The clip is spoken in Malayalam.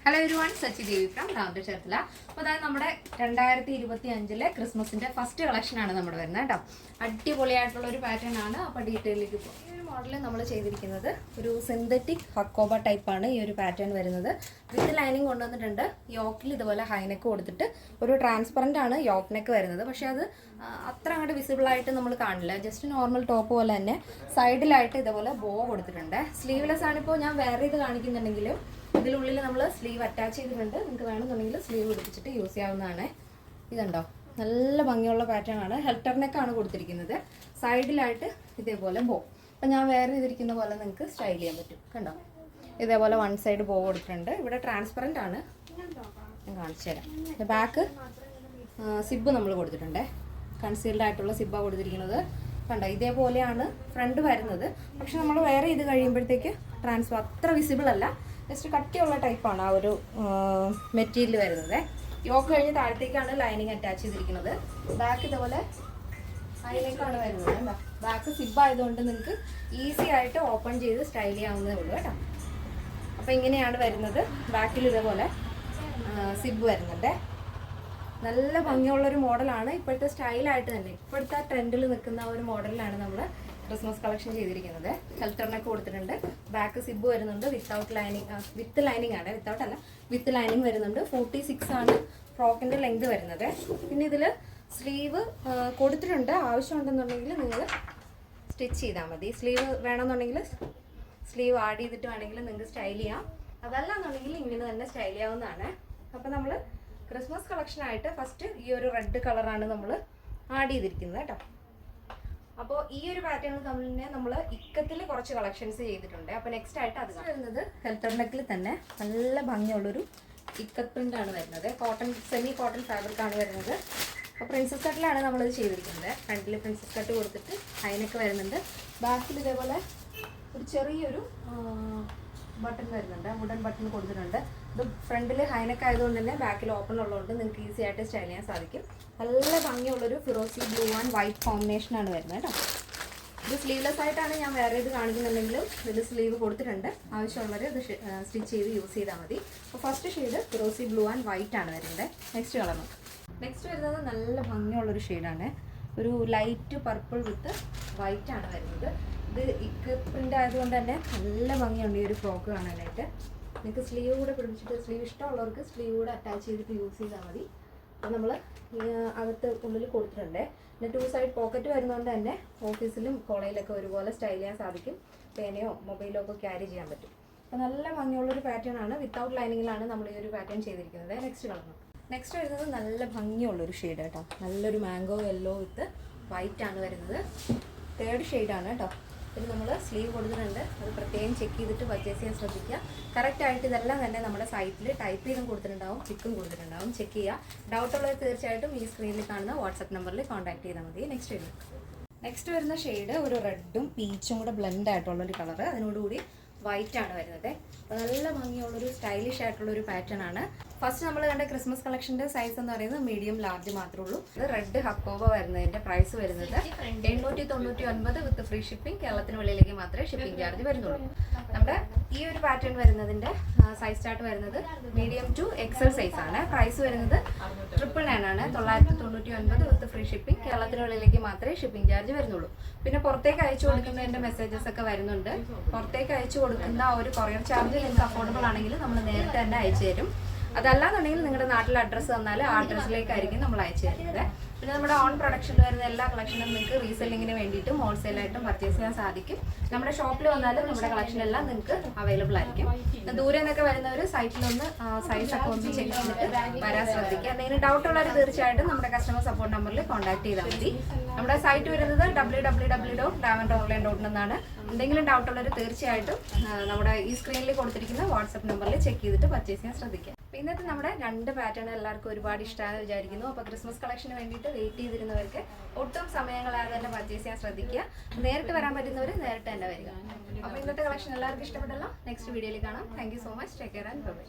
Hello everyone, Sachi Devi from Ramacherthala. അപ്പോൾ അതായത് നമ്മുടെ 2025 ക്രിസ്മസിന്റെ ഫസ്റ്റ് കളക്ഷനാണ് നമ്മുടെ വരുന്നത് കേട്ടോ. അടിപൊളിയായിട്ടുള്ള ഒരു പാറ്റേൺ ആണ്. അപ്പോൾ ഡീറ്റെയിലേക്ക് പോകും. ഈ ഒരു മോഡൽ നമ്മൾ ചെയ്തിരിക്കുന്നത് ഒരു സിന്തറ്റിക് ഹക്കോബ ടൈപ്പാണ് ഈ ഒരു പാറ്റേൺ വരുന്നത്. വിത്ത് ലൈനിങ് കൊണ്ടുവന്നിട്ടുണ്ട്. യോക്കിൽ ഇതുപോലെ ഹൈനെക്ക് കൊടുത്തിട്ട് ഒരു ട്രാൻസ്പെറൻ്റ് ആണ് യോക്ക് നെക്ക് വരുന്നത്. പക്ഷേ അത് അത്ര അങ്ങോട്ട് വിസിബിൾ ആയിട്ട് നമ്മൾ കാണില്ല. ജസ്റ്റ് നോർമൽ ടോപ്പ് പോലെ തന്നെ സൈഡിലായിട്ട് ഇതുപോലെ ബോ കൊടുത്തിട്ടുണ്ട്. സ്ലീവ്ലെസ് ആണിപ്പോൾ ഞാൻ വേറെ ഇത് കാണിക്കുന്നുണ്ടെങ്കിലും ഇതിനുള്ളിൽ നമ്മൾ സ്ലീവ് അറ്റാച്ച് ചെയ്തിട്ടുണ്ട്. നിങ്ങൾക്ക് വേണമെന്നുണ്ടെങ്കിൽ സ്ലീവ് പിടിപ്പിച്ചിട്ട് യൂസ് ചെയ്യാവുന്നതാണ്. ഇതുണ്ടോ, നല്ല ഭംഗിയുള്ള പാറ്റേൺ ആണ്. ഹെൽട്ടർ നെക്കാണ് കൊടുത്തിരിക്കുന്നത്. സൈഡിലായിട്ട് ഇതേപോലെ ബോ. അപ്പം ഞാൻ വേറെ ചെയ്തിരിക്കുന്ന പോലെ നിങ്ങൾക്ക് സ്റ്റൈൽ ചെയ്യാൻ പറ്റും. കണ്ടോ, ഇതേപോലെ വൺ സൈഡ് ബോ കൊടുത്തിട്ടുണ്ട്. ഇവിടെ ട്രാൻസ്പെറൻ്റ് ആണ്. ഞാൻ കാണിച്ചു തരാം. ബാക്ക് സിബ് നമ്മൾ കൊടുത്തിട്ടുണ്ട്. കൺസീൽഡ് ആയിട്ടുള്ള സിബ്ബാണ് കൊടുത്തിരിക്കുന്നത്. കണ്ടോ, ഇതേപോലെയാണ് ഫ്രണ്ട് വരുന്നത്. പക്ഷെ നമ്മൾ വേറെ ഇത് കഴിയുമ്പോഴത്തേക്ക് ട്രാൻസ്ഫർ അത്ര വിസിബിൾ അല്ല. ജസ്റ്റ് കട്ടിയുള്ള ടൈപ്പാണ് ആ ഒരു മെറ്റീരിയൽ വരുന്നത്. യോക്ക് കഴിഞ്ഞ് താഴത്തേക്കാണ് ലൈനിങ് അറ്റാച്ച് ചെയ്തിരിക്കുന്നത്. ബാക്ക് ഇതുപോലെ അതിലേക്കാണ് വരുന്നത്. കേട്ടോ, ബാക്ക് സിബ് ആയതുകൊണ്ട് നിങ്ങൾക്ക് ഈസി ആയിട്ട് ഓപ്പൺ ചെയ്ത് സ്റ്റൈൽ ചെയ്യാവുന്നതേ ഉള്ളൂ കേട്ടോ. അപ്പോൾ ഇങ്ങനെയാണ് വരുന്നത്. ബാക്കിൽ ഇതേപോലെ സിബ് വരുന്നുണ്ട്. നല്ല ഭംഗിയുള്ളൊരു മോഡലാണ്. ഇപ്പോഴത്തെ സ്റ്റൈലായിട്ട് തന്നെ ഇപ്പോഴത്തെ ട്രെൻഡിൽ നിൽക്കുന്ന ഒരു മോഡലിലാണ് നമ്മൾ ക്രിസ്മസ് കളക്ഷൻ ചെയ്തിരിക്കുന്നത്. ഹെൽട്ടറിനൊക്കെ കൊടുത്തിട്ടുണ്ട്. ബാക്ക് സിബ് വരുന്നുണ്ട്. വിത്തൗട്ട് ലൈനിങ്, വിത്ത് ലൈനിങ് ആണ്, വിത്തൗട്ട് അല്ല, വിത്ത് ലൈനിങ് വരുന്നുണ്ട്. 46 ആണ് ഫ്രോക്കിൻ്റെ ലെങ്ത് വരുന്നത്. പിന്നെ ഇതിൽ സ്ലീവ് കൊടുത്തിട്ടുണ്ട്. ആവശ്യമുണ്ടെന്നുണ്ടെങ്കിൽ നിങ്ങൾ സ്റ്റിച്ച് ചെയ്താൽ മതി. സ്ലീവ് വേണമെന്നുണ്ടെങ്കിൽ സ്ലീവ് ആഡ് ചെയ്തിട്ട് വേണമെങ്കിൽ നിങ്ങൾക്ക് സ്റ്റൈൽ ചെയ്യാം. അതല്ല എന്നുണ്ടെങ്കിൽ ഇങ്ങനെ തന്നെ സ്റ്റൈൽ ചെയ്യാവുന്നതാണ്. അപ്പോൾ നമ്മൾ ക്രിസ്മസ് കളക്ഷനായിട്ട് ഫസ്റ്റ് ഈ ഒരു റെഡ് കളറാണ് നമ്മൾ ആഡ് ചെയ്തിരിക്കുന്നത് കേട്ടോ. അപ്പോൾ ഈ ഒരു പാറ്റേൺ തന്നെ നമ്മൾ ഇക്കത്തിൽ കുറച്ച് കളക്ഷൻസ് ചെയ്തിട്ടുണ്ട്. അപ്പോൾ നെക്സ്റ്റ് ആയിട്ട് അത് വരുന്നത് ഹെൽട്ടർ നെക്കിൽ തന്നെ നല്ല ഭംഗിയുള്ളൊരു ഇക്കത്ത് പ്രിൻ്റാണ് വരുന്നത്. കോട്ടൺ, സെമി കോട്ടൺ ഫാബ്രിക്കാണ് വരുന്നത്. അപ്പോൾ പ്രിൻസസ് കട്ടിലാണ് നമ്മളിത് ചെയ്തിരിക്കുന്നത്. ഫ്രണ്ടിൽ പ്രിൻസസ് കട്ട് കൊടുത്തിട്ട് ഹൈനെക്ക് വരുന്നുണ്ട്. ബാക്കിൽ ഇതേപോലെ ഒരു ചെറിയൊരു ബട്ടൺ വരുന്നുണ്ട്. വുഡൻ ബട്ടൺ കൊടുത്തിട്ടുണ്ട്. ഇത് ഫ്രണ്ടിൽ ഹൈനെക്ക് ആയതുകൊണ്ട് തന്നെ ബാക്കിൽ ഓപ്പൺ ഉള്ളതുകൊണ്ട് നിങ്ങൾക്ക് ഈസി ആയിട്ട് സ്റ്റൈൽ ചെയ്യാൻ സാധിക്കും. നല്ല ഭംഗിയുള്ളൊരു ഫിറോസി ബ്ലൂ ആൻഡ് വൈറ്റ് കോമ്പിനേഷനാണ് വരുന്നത് കേട്ടോ. ഇത് സ്ലീവ്ലെസ് ആയിട്ടാണ് ഞാൻ വേറെ ഇത് കാണിക്കുന്നുണ്ടെങ്കിലും ഇതിൽ സ്ലീവ് കൊടുത്തിട്ടുണ്ട്. ആവശ്യമുള്ളവർ ഇത് സ്റ്റിച്ച് ചെയ്ത് യൂസ് ചെയ്താൽ മതി. അപ്പോൾ ഫസ്റ്റ് ഷെയ്ഡ് ഫിറോസി ബ്ലൂ ആൻഡ് വൈറ്റ് ആണ് വരുന്നത്. നെക്സ്റ്റ് കളർ നെക്സ്റ്റ് വരുന്നത് നല്ല ഭംഗിയുള്ളൊരു ഷെയ്ഡാണ്. ഒരു ലൈറ്റ് പർപ്പിൾ വിത്ത് വൈറ്റ് ആണ് വരുന്നത്. ഇത് ഇക്ക് പ്രിൻ്റ് ആയതുകൊണ്ട് തന്നെ നല്ല ഭംഗിയുണ്ട് ഈ ഒരു ഫ്രോക്ക് കാണാനായിട്ട്. നിങ്ങൾക്ക് സ്ലീവ് കൂടെ പിടിപ്പിച്ചിട്ട്, സ്ലീവ് ഇഷ്ടമുള്ളവർക്ക് സ്ലീവ് കൂടെ അറ്റാച്ച് ചെയ്തിട്ട് യൂസ് ചെയ്താൽ മതി. അപ്പോൾ നമ്മൾ അകത്ത് ഉള്ളിൽ കൊടുത്തിട്ടുണ്ട്. പിന്നെ 2 സൈഡ് പോക്കറ്റ് വരുന്നതുകൊണ്ട് തന്നെ ഓഫീസിലും കോളേജിലൊക്കെ ഒരുപോലെ സ്റ്റൈൽ ചെയ്യാൻ സാധിക്കും. പേനയോ മൊബൈലോ ഒക്കെ ക്യാരി ചെയ്യാൻ പറ്റും. അപ്പോൾ നല്ല ഭംഗിയുള്ളൊരു പാറ്റേൺ ആണ്. വിത്തൗട്ട് ലൈനിങ്ങിലാണ് നമ്മൾ ഈ ഒരു പാറ്റേൺ ചെയ്തിരിക്കുന്നത്. നെക്സ്റ്റ് കളർ നെക്സ്റ്റ് വരുന്നത് നല്ല ഭംഗിയുള്ളൊരു ഷെയ്ഡ് കേട്ടോ. നല്ലൊരു മാംഗോ യെല്ലോ വിത്ത് വൈറ്റ് ആണ് വരുന്നത്. തേർഡ് ഷെയ്ഡാണ് കേട്ടോ. പിന്നെ നമ്മൾ സ്ലീവ് കൊടുത്തിട്ടുണ്ട്. അത് പ്രത്യേകം ചെക്ക് ചെയ്തിട്ട് പർച്ചേസ് ചെയ്യാൻ ശ്രദ്ധിക്കുക. കറക്റ്റായിട്ട് ഇതെല്ലാം തന്നെ നമ്മുടെ സൈറ്റിൽ ടൈപ്പ് ചെയ്തും കൊടുത്തിട്ടുണ്ടാവും, പിക്കും കൊടുത്തിട്ടുണ്ടാവും. ചെക്ക് ചെയ്യുക. ഡൗട്ടുള്ളവർ തീർച്ചയായിട്ടും ഈ സ്ക്രീനിൽ കാണുന്ന വാട്സപ്പ് നമ്പറിൽ കോൺടാക്ട് ചെയ്താൽ മതി. നെക്സ്റ്റ് വരുന്ന ഷെയ്ഡ് ഒരു റെഡും പീച്ചും കൂടെ ബ്ലെൻഡ് ആയിട്ടുള്ളൊരു കളറ്. അതിനോടുകൂടി വൈറ്റ് ആണ് വരുന്നത്. നല്ല ഭംഗിയുള്ളൊരു സ്റ്റൈലിഷ് ആയിട്ടുള്ളൊരു പാറ്റേൺ ആണ്. ഫസ്റ്റ് നമ്മൾ കണ്ട ക്രിസ്മസ് കളക്ഷൻ്റെ സൈസ് എന്ന് പറയുന്നത് മീഡിയം ലാർജ് മാത്രമേ ഉള്ളൂ. ഇത് റെഡ് ഹക്കോബ വരുന്നതിൻ്റെ പ്രൈസ് വരുന്നത് 899 വിത്ത് ഫ്രീ ഷിപ്പിംഗ്. കേരളത്തിന് വെളിയിലേക്ക് മാത്രമേ ഷിപ്പിംഗ് ചാർജ് വരുന്നുള്ളൂ. നമ്മുടെ ഈ ഒരു പാറ്റേൺ വരുന്നതിൻ്റെ സൈസ് ചാർട്ട് വരുന്നത് മീഡിയം ടു എക്സൽ സൈസ് ആണ്. പ്രൈസ് വരുന്നത് 999 ആണ്. 999 വിത്ത് ഫ്രീ ഷിപ്പിംഗ്. കേരളത്തിന് വെളിയിലേക്ക് മാത്രമേ ഷിപ്പിംഗ് ചാർജ് വരുന്നുള്ളൂ. പിന്നെ പുറത്തേക്ക് അയച്ചു കൊടുക്കുന്നതിൻ്റെ മെസ്സേജസ് ഒക്കെ വരുന്നുണ്ട്. പുറത്തേക്ക് അയച്ചു കൊടുക്കുന്ന ഒരു കൊറിയർ ചാർജ് നിങ്ങൾക്ക് അഫോർഡബിൾ ആണെങ്കിൽ നമ്മൾ നേരിട്ട് തന്നെ അയച്ചു തരും. അതല്ലാന്നുണ്ടെങ്കിൽ നിങ്ങളുടെ നാട്ടിൽ അഡ്രസ്സ് തന്നാൽ ആ അഡ്രസ്സിലേക്കായിരിക്കും നമ്മൾ അയച്ചു തരുന്നത്. പിന്നെ നമ്മുടെ ഓൺ പ്രൊഡക്ഷനിൽ വരുന്ന എല്ലാ കളക്ഷനും നിങ്ങൾക്ക് റീസെല്ലിങ്ങിന് വേണ്ടിയിട്ടും ഹോൾസെയിലായിട്ടും പർച്ചേസ് ചെയ്യാൻ സാധിക്കും. നമ്മുടെ ഷോപ്പിൽ വന്നാലും നമ്മുടെ കളക്ഷൻ എല്ലാം നിങ്ങൾക്ക് അവൈലബിൾ ആയിരിക്കും. ദൂരെ നിന്നൊക്കെ വരുന്നവർ സൈറ്റിലൊന്ന് സൈസൊക്കെ ഒന്ന് ചെക്ക് ചെയ്തിട്ട് വരാൻ ശ്രദ്ധിക്കുക. എന്തെങ്കിലും ഡൗട്ടുള്ളവർ തീർച്ചയായിട്ടും നമ്മുടെ കസ്റ്റമർ സപ്പോർട്ട് നമ്പറിൽ കോൺടാക്ട് ചെയ്താൽ മതി. നമ്മുടെ സൈറ്റ് വരുന്നത് www.diamondonline.in എന്നാണ്. എന്തെങ്കിലും ഡൗട്ടുള്ളവർ തീർച്ചയായിട്ടും നമ്മുടെ ഈ സ്ക്രീനിൽ കൊടുത്തിരിക്കുന്ന വാട്സപ്പ് നമ്പറിൽ ചെക്ക് ചെയ്തിട്ട് പർച്ചേസ് ചെയ്യാൻ ശ്രദ്ധിക്കുക. ഇന്നത്തെ നമ്മുടെ 2 പാറ്റേൺ എല്ലാവർക്കും ഒരുപാട് ഇഷ്ടമാണെന്ന് വിചാരിക്കുന്നു. അപ്പോൾ ക്രിസ്മസ് കളക്ഷന് വേണ്ടിയിട്ട് വെയിറ്റ് ചെയ്തിരുന്നവർക്ക് ഒട്ടും സമയങ്ങളാതെ തന്നെ പർച്ചേസ് ചെയ്യാൻ ശ്രദ്ധിക്കുക. നേരിട്ട് വരാൻ പറ്റുന്നവർ നേരിട്ട് തന്നെ വരിക. അപ്പോൾ ഇന്നത്തെ കളക്ഷൻ എല്ലാവർക്കും ഇഷ്ടപ്പെട്ടല്ലോ. നെക്സ്റ്റ് വീഡിയോയിൽ കാണാം. Thank you so much. Take care and by.